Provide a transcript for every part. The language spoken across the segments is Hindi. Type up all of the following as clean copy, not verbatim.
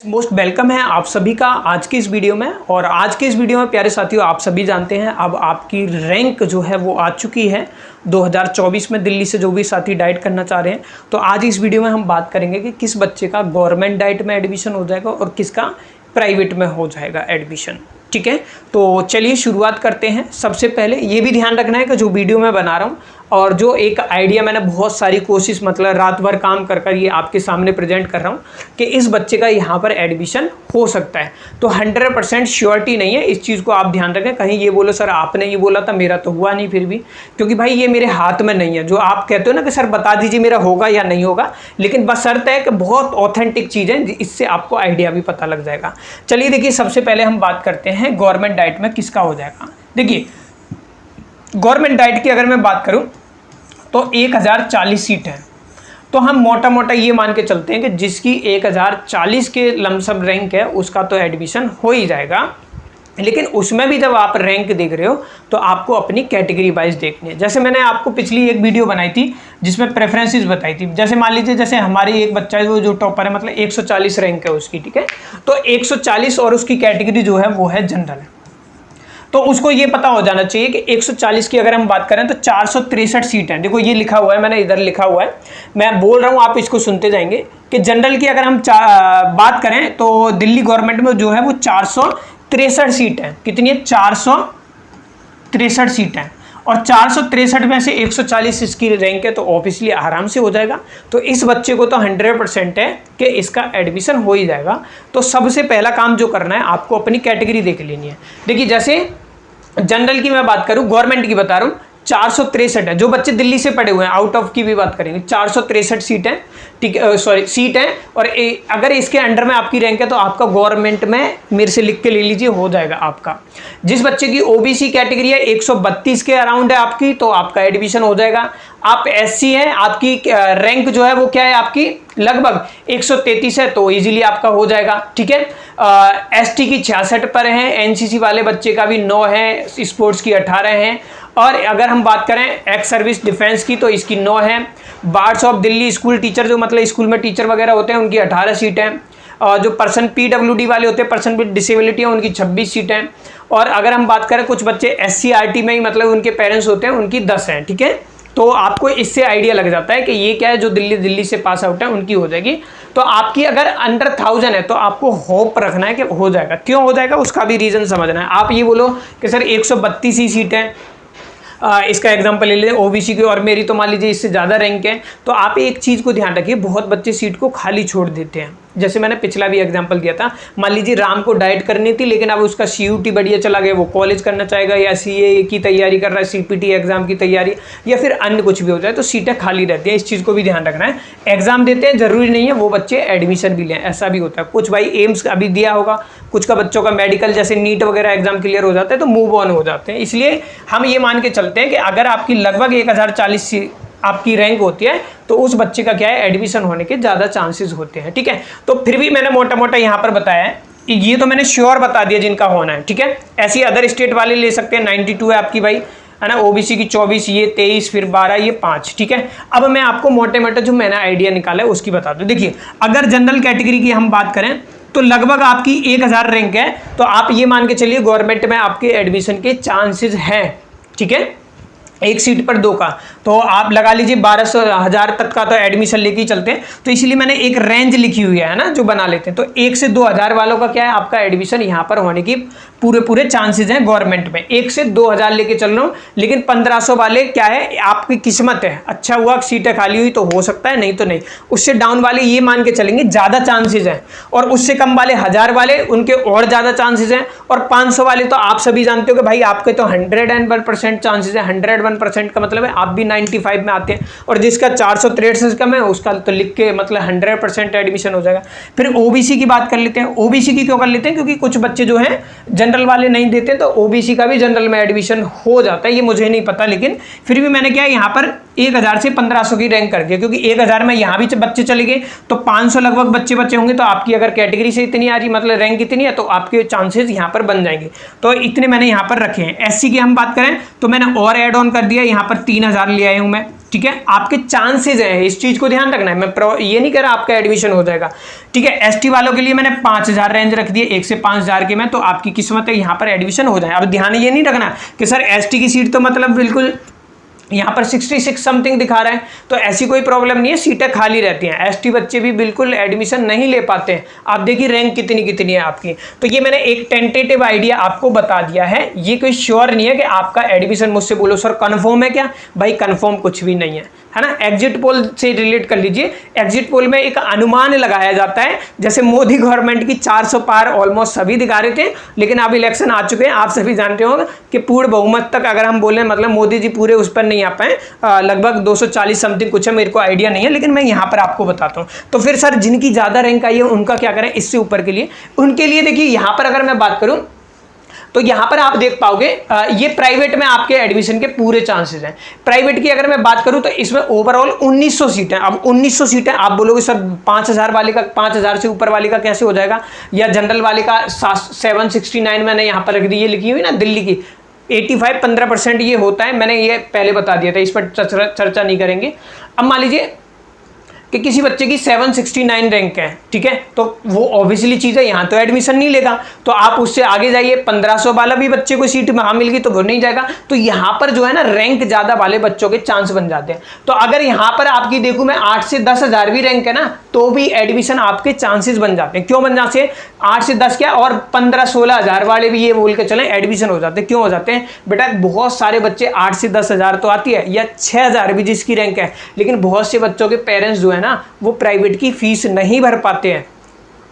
मोस्ट वेलकम है आप सभी का आज की इस वीडियो में। और आज के इस वीडियो में प्यारे साथियों, आप सभी जानते हैं अब आपकी रैंक जो है वो आ चुकी है 2024 में। दिल्ली से जो भी साथी डाइट करना चाह रहे हैं, तो आज इस वीडियो में हम बात करेंगे कि किस बच्चे का गवर्नमेंट डाइट में एडमिशन हो जाएगा और किसका प्राइवेट में हो जाएगा एडमिशन। ठीक है, तो चलिए शुरुआत करते हैं। सबसे पहले ये भी ध्यान रखना है कि जो वीडियो मैं बना रहा हूँ और जो एक आइडिया मैंने बहुत सारी कोशिश मतलब रात भर काम कर ये आपके सामने प्रेजेंट कर रहा हूँ कि इस बच्चे का यहाँ पर एडमिशन हो सकता है, तो 100% श्योरिटी नहीं है। इस चीज़ को आप ध्यान रखें। कहीं ये बोलो सर आपने ये बोला था, मेरा तो हुआ नहीं फिर भी, क्योंकि भाई ये मेरे हाथ में नहीं है। जो आप कहते हो ना कि सर बता दीजिए मेरा होगा या नहीं होगा, लेकिन बशर्ते है कि बहुत ऑथेंटिक चीज़ है, इससे आपको आइडिया भी पता लग जाएगा। चलिए देखिए, सबसे पहले हम बात करते हैं गवर्नमेंट डाइट में किसका हो जाएगा। देखिए गवर्नमेंट डाइट की अगर मैं बात करूं तो 1040 सीट है, तो हम मोटा मोटा ये मान के चलते हैं कि जिसकी 1040 के लमसम रैंक है उसका तो एडमिशन हो ही जाएगा। लेकिन उसमें भी जब आप रैंक देख रहे हो तो आपको अपनी कैटेगरी वाइज देखनी है। जैसे मैंने आपको पिछली एक वीडियो बनाई थी जिसमें प्रेफरेंसेस बताई थी। जैसे मान लीजिए जैसे हमारी एक बच्चा है वो जो टॉपर है, मतलब 140 रैंक है उसकी, ठीक है, तो 140 और उसकी कैटेगरी जो है वो है जनरल। तो उसको ये पता हो जाना चाहिए कि 140 की अगर हम बात करें तो 463 सीट हैं। देखो ये लिखा हुआ है, मैंने इधर लिखा हुआ है, मैं बोल रहा हूँ आप इसको सुनते जाएंगे कि जनरल की अगर हम बात करें तो दिल्ली गवर्नमेंट में जो है वो 463 सीट है। कितनी है? 463 सीट है। और 463 में से 140 इसकी रैंक है, तो ऑब्वियसली आराम से हो जाएगा। तो इस बच्चे को तो 100% है कि इसका एडमिशन हो ही जाएगा। तो सबसे पहला काम जो करना है आपको अपनी कैटेगरी देख लेनी है। देखिए जैसे जनरल की मैं बात करूं, गवर्नमेंट की बता रहा हूं, 463 है। जो बच्चे दिल्ली से पढ़े हुए हैं, आउट ऑफ की भी बात करेंगे, 463 सीट है, ठीक है, सॉरी सीट है। और अगर इसके अंडर में आपकी रैंक है तो आपका गवर्नमेंट में मेरे से लिख के ले लीजिए, हो जाएगा आपका। जिस बच्चे की ओबीसी कैटेगरी है 132 के अराउंड है आपकी, तो आपका एडमिशन हो जाएगा। आप एससी हैं, आपकी रैंक जो है वो क्या है आपकी लगभग 133 है, तो इजीली आपका हो जाएगा। ठीक है, एसटी की 66 पर है, एनसीसी वाले बच्चे का भी 9 है, स्पोर्ट्स की 18 है। और अगर हम बात करें एक्स सर्विस डिफेंस की तो इसकी 9 है। Birds of Delhi school teacher जो मतलब स्कूल में टीचर वगैरह होते हैं उनकी 18 सीट हैं। और जो पर्सन पीडब्ल्यूडी वाले होते हैं, पर्सन विद डिसेबिलिटी है, उनकी 26 सीट हैं। और अगर हम बात करें कुछ बच्चे एससीईआरटी में ही मतलब उनके पेरेंट्स होते हैं, उनकी 10 हैं। ठीक है, तो आपको इससे आइडिया लग जाता है कि ये क्या है, जो दिल्ली से पास आउट है उनकी हो जाएगी। तो आपकी अगर अंडर 1000 है तो आपको होप रखना है कि हो जाएगा। क्यों हो जाएगा उसका भी रीज़न समझना है। आप ये बोलो कि सर 132 ही सीट है, इसका एग्जांपल ले लें ओबीसी की, और मेरी तो मान लीजिए इससे ज़्यादा रैंक है, तो आप एक चीज़ को ध्यान रखिए, बहुत बच्चे सीट को खाली छोड़ देते हैं। जैसे मैंने पिछला भी एग्जांपल दिया था, मान लीजिए राम को डाइट करनी थी लेकिन अब उसका सीयूटी बढ़िया चला गया, वो कॉलेज करना चाहेगा या सीए की तैयारी कर रहा है, सीपीटी एग्जाम की तैयारी, या फिर अन्य कुछ भी हो जाए, तो सीटें खाली रहती है। इस चीज़ को भी ध्यान रखना है। एग्जाम देते हैं, जरूरी नहीं है वो बच्चे एडमिशन भी लें, ऐसा भी होता है। कुछ भाई एम्स अभी दिया होगा, कुछ का बच्चों का मेडिकल जैसे नीट वगैरह एग्जाम क्लियर हो जाता है तो मूव ऑन हो जाते हैं। इसलिए हम ये मान के चलते हैं कि अगर आपकी लगभग 1040 आपकी रैंक होती है तो उस बच्चे का क्या है, एडमिशन होने के ज़्यादा चांसेस होते हैं। ठीक है, तो फिर भी मैंने मोटा मोटा यहाँ पर बताया है, ये तो मैंने श्योर बता दिया जिनका होना है। ठीक है, ऐसी अदर स्टेट वाले ले सकते हैं। 92 है आपकी भाई, है ना, ओबीसी की 24, ये 23, फिर 12, ये 5। ठीक है, अब मैं आपको मोटे मोटे जो मैंने आइडिया निकाला है उसकी बता दूं। देखिए अगर जनरल कैटेगरी की हम बात करें तो लगभग आपकी 1000 रैंक है, तो आप ये मान के चलिए गवर्नमेंट में आपके एडमिशन के चांसेस हैं। ठीक है, एक सीट पर 2 का, तो आप लगा लीजिए 1200-1000 तक का तो एडमिशन लेके ही चलते हैं। तो इसलिए मैंने एक रेंज लिखी हुई है ना, जो बना लेते हैं। तो 1 से 2000 वालों का क्या है, आपका एडमिशन यहाँ पर होने की पूरे चांसेस हैं गवर्नमेंट में। 1 से 2000 लेके चल रहा हूँ, लेकिन 1500 वाले क्या है, आपकी किस्मत है, अच्छा हुआ सीटें खाली हुई तो हो सकता है, नहीं तो नहीं। उससे डाउन वाले ये मान के चलेंगे ज़्यादा चांसेस हैं, और उससे कम वाले 1000 वाले उनके और ज़्यादा चांसेस हैं। और 500 वाले तो आप सभी जानते हो कि भाई आपके तो 101% चांसेस है। 101% का मतलब है आप भी 95 में आते हैं, और जिसका 463 से कम है उसका तो लिख के मतलब 100% एडमिशन हो जाएगा। फिर ओबीसी की बात कर लेते हैं। ओबीसी की क्यों कर लेते हैं, क्योंकि कुछ बच्चे जो हैं जनरल वाले नहीं देते, तो ओबीसी का भी जनरल में एडमिशन हो जाता है। ये मुझे नहीं पता, लेकिन फिर भी मैंने क्या यहाँ पर 1000 से 1500 की रैंक कर दिया, क्योंकि 1000 में यहाँ भी बच्चे चले गए तो 500 लगभग बच्चे होंगे। तो आपकी अगर कैटेगरी से इतनी आ रही मतलब रैंक इतनी है तो आपके चांसेस यहाँ पर बन जाएंगे। तो इतने मैंने यहाँ पर रखे हैं। एससी की हम बात करें तो मैंने और ऐड ऑन कर दिया, यहाँ पर 3000 ले आया हूँ मैं। ठीक है, आपके चांसेस हैं, इस चीज को ध्यान रखना है। मैं ये नहीं कह रहा आपका एडमिशन हो जाएगा, ठीक है। एसटी वालों के लिए मैंने 5000 रेंज रख दी है, 1 से 5000 के में, तो आपकी किस्मत है यहाँ पर एडमिशन हो जाए। अब ध्यान ये नहीं रखना कि सर एसटी की सीट तो मतलब बिल्कुल यहाँ पर 66 समथिंग दिखा रहा है, तो ऐसी कोई प्रॉब्लम नहीं है, सीटें खाली रहती हैं। एसटी बच्चे भी बिल्कुल एडमिशन नहीं ले पाते हैं। आप देखिए रैंक कितनी कितनी है आपकी। तो ये मैंने एक टेंटेटिव आइडिया आपको बता दिया है, ये कोई श्योर नहीं है कि आपका एडमिशन मुझसे बोलो सर कन्फर्म है क्या, भाई कन्फर्म कुछ भी नहीं है ना। एग्जिट पोल से रिलेट कर लीजिए। एग्जिट पोल में एक अनुमान लगाया जाता है, जैसे मोदी गवर्नमेंट की 400 पार ऑलमोस्ट सभी दिखा रहे थे, लेकिन अब इलेक्शन आ चुके हैं, आप सभी जानते होंगे कि पूर्ण बहुमत तक अगर हम बोलें, मतलब मोदी जी पूरे उस पर नहीं आ पाए, लगभग 240 समथिंग कुछ है, मेरे को आइडिया नहीं है, लेकिन मैं यहाँ पर आपको बताता हूँ। तो फिर सर जिनकी ज़्यादा रैंक आई है उनका क्या करें, इससे ऊपर के लिए, उनके लिए देखिए यहाँ पर अगर मैं बात करूँ तो यहां पर आप देख पाओगे ये प्राइवेट में आपके एडमिशन के पूरे चांसेस हैं। प्राइवेट की अगर मैं बात करूं तो इसमें ओवरऑल 1900 सीटें। अब 1900 सीटें आप बोलोगे सर 5000 वाले का, 5000 से ऊपर वाले का कैसे हो जाएगा, या जनरल वाले का 769 मैंने यहां पर रख दी, ये लिखी हुई ना दिल्ली की 85 15% ये होता है, मैंने ये पहले बता दिया था, इस पर चर्चा नहीं करेंगे। अब मान लीजिए कि किसी बच्चे की 769 रैंक है, ठीक है, तो वो ऑब्वियसली चीज़ है, यहाँ तो एडमिशन नहीं लेगा, तो आप उससे आगे जाइए, 1500 वाला भी बच्चे को सीट वहाँ मिल गई तो वो नहीं जाएगा। तो यहाँ पर जो है ना रैंक ज़्यादा वाले बच्चों के चांस बन जाते हैं। तो अगर यहाँ पर आपकी देखूँ मैं 8 से 10,000 भी रैंक है ना, तो भी एडमिशन आपके चांसेस बन जाते हैं। क्यों बन जाते हैं, 8 से 10 क्या और 15-16,000 वाले भी ये बोल के चलें एडमिशन हो जाते हैं। क्यों हो जाते हैं बेटा, बहुत सारे बच्चे 8 से 10,000 तो आती है, या 6,000 भी जिसकी रैंक है, लेकिन बहुत से बच्चों के पेरेंट्स जो है ना वो प्राइवेट की फीस नहीं भर पाते हैं,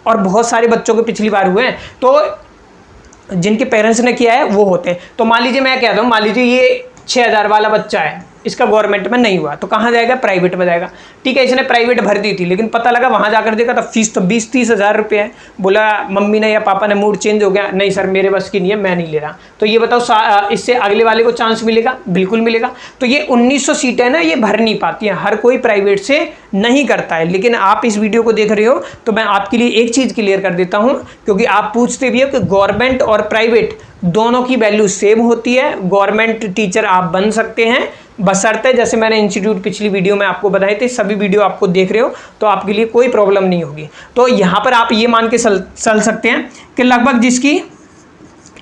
और बहुत सारे बच्चों के पिछली बार हुए हैं, तो जिनके पेरेंट्स ने किया है वो होते हैं। तो मान लीजिए मैं कहता हूँ, मान लीजिए ये 6,000 वाला बच्चा है, इसका गवर्नमेंट में नहीं हुआ, तो कहाँ जाएगा, प्राइवेट में जाएगा, ठीक है। इसने प्राइवेट भर दी थी, लेकिन पता लगा वहाँ जाकर देखा तो फीस तो 20-30 हज़ार रुपये है। बोला मम्मी ने या पापा ने मूड चेंज हो गया, नहीं सर मेरे बस की नहीं है, मैं नहीं ले रहा। तो ये बताओ इससे अगले वाले को चांस मिलेगा, बिल्कुल मिलेगा। तो ये 1900 सीटें ना ये भर नहीं पाती हैं, हर कोई प्राइवेट से नहीं करता है। लेकिन आप इस वीडियो को देख रहे हो तो मैं आपके लिए एक चीज़ क्लियर कर देता हूँ, क्योंकि आप पूछते भी हो कि गवर्नमेंट और प्राइवेट दोनों की वैल्यू सेम होती है। गवर्नमेंट टीचर आप बन सकते हैं, बशर्ते जैसे मैंने इंस्टीट्यूट पिछली वीडियो में आपको बताए थे, सभी वीडियो आपको देख रहे हो तो आपके लिए कोई प्रॉब्लम नहीं होगी। तो यहाँ पर आप ये मान के चल सकते हैं कि लगभग जिसकी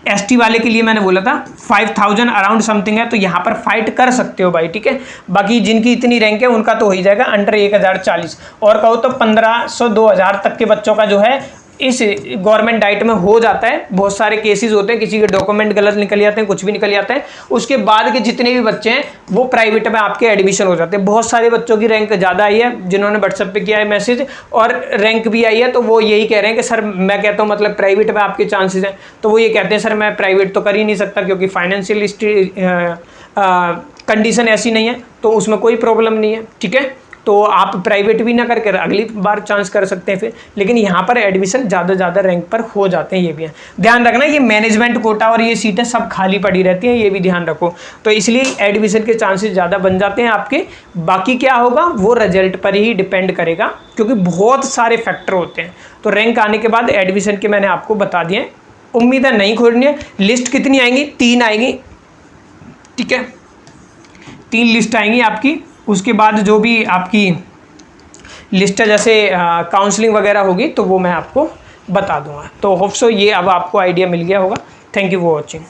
एसटी वाले के लिए मैंने बोला था 5000 अराउंड समथिंग है, तो यहाँ पर फाइट कर सकते हो भाई, ठीक है। बाकी जिनकी इतनी रैंक है उनका तो हो ही जाएगा अंडर 1040, और कहो तो 1500-2000 तक के बच्चों का जो है इस गवर्नमेंट डाइट में हो जाता है। बहुत सारे केसेस होते हैं, किसी के डॉक्यूमेंट गलत निकल जाते हैं, कुछ भी निकल जाता है, उसके बाद के जितने भी बच्चे हैं वो प्राइवेट में आपके एडमिशन हो जाते हैं। बहुत सारे बच्चों की रैंक ज़्यादा आई है, जिन्होंने व्हाट्सएप पे किया है मैसेज, और रैंक भी आई है, तो वो यही कह रहे हैं कि सर मैं कहता हूँ मतलब प्राइवेट में आपके चांसेस हैं, तो वो ये कहते हैं सर मैं प्राइवेट तो कर ही नहीं सकता क्योंकि फाइनेंशियल कंडीशन ऐसी नहीं है, तो उसमें कोई प्रॉब्लम नहीं है, ठीक है। तो आप प्राइवेट भी ना करके अगली बार चांस कर सकते हैं फिर, लेकिन यहाँ पर एडमिशन ज़्यादा रैंक पर हो जाते हैं, ये भी है ध्यान रखना। ये मैनेजमेंट कोटा और ये सीटें सब खाली पड़ी रहती हैं, ये भी ध्यान रखो। तो इसलिए एडमिशन के चांसेस ज़्यादा बन जाते हैं आपके। बाकी क्या होगा वो रिजल्ट पर ही डिपेंड करेगा, क्योंकि बहुत सारे फैक्टर होते हैं। तो रैंक आने के बाद एडमिशन के मैंने आपको बता दिए, उम्मीद है नहीं खोलनी है। लिस्ट कितनी आएंगी, 3 आएंगी, ठीक है, 3 लिस्ट आएंगी आपकी। उसके बाद जो भी आपकी लिस्ट है जैसे काउंसलिंग वगैरह होगी तो वो मैं आपको बता दूंगा। तो होप सो ये अब आपको आइडिया मिल गया होगा। Thank you for watching.